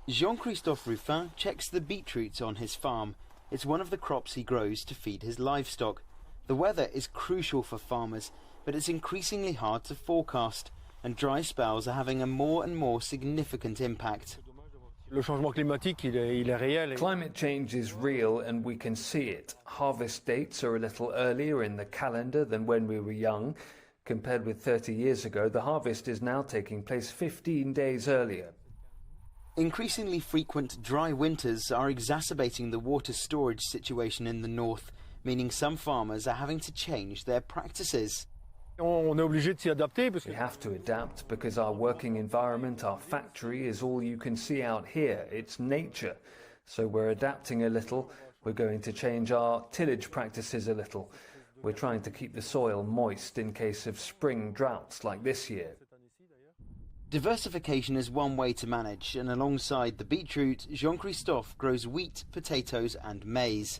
Jean-Christophe Rufin checks the beetroots on his farm. It's one of the crops he grows to feed his livestock. The weather is crucial for farmers, but it's increasingly hard to forecast, and dry spells are having a more and more significant impact. Climate change is real and we can see it. Harvest dates are a little earlier in the calendar than when we were young. Compared with 30 years ago, the harvest is now taking place 15 days earlier. Increasingly frequent dry winters are exacerbating the water storage situation in the north, meaning some farmers are having to change their practices. We have to adapt because our working environment, our factory, is all you can see out here. It's nature. So we're adapting a little. We're going to change our tillage practices a little. We're trying to keep the soil moist in case of spring droughts like this year. Diversification is one way to manage, and alongside the beetroot, Jean-Christophe grows wheat, potatoes and maize.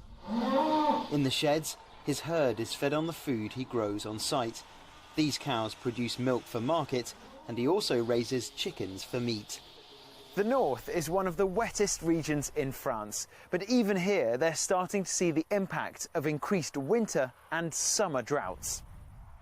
In the sheds, his herd is fed on the food he grows on site. These cows produce milk for market, and he also raises chickens for meat. The north is one of the wettest regions in France, but even here they're starting to see the impact of increased winter and summer droughts.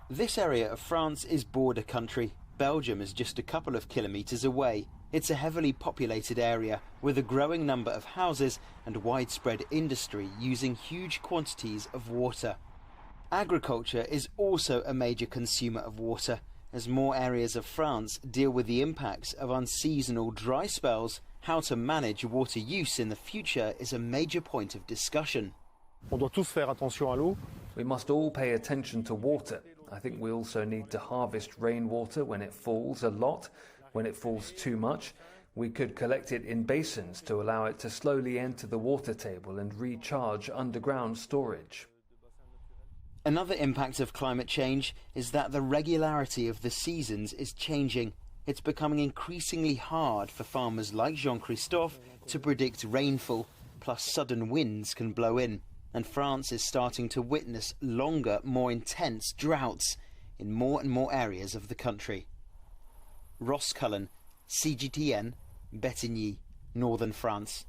This area of France is border country. Belgium is just a couple of kilometres away. It's a heavily populated area with a growing number of houses and widespread industry using huge quantities of water. Agriculture is also a major consumer of water. As more areas of France deal with the impacts of unseasonal dry spells, how to manage water use in the future is a major point of discussion. We must all pay attention to water. I think we also need to harvest rainwater when it falls a lot. When it falls too much, we could collect it in basins to allow it to slowly enter the water table and recharge underground storage. Another impact of climate change is that the regularity of the seasons is changing. It's becoming increasingly hard for farmers like Jean-Christophe to predict rainfall, plus sudden winds can blow in. And France is starting to witness longer, more intense droughts in more and more areas of the country. Ross Cullen, CGTN, Bettigny, Northern France.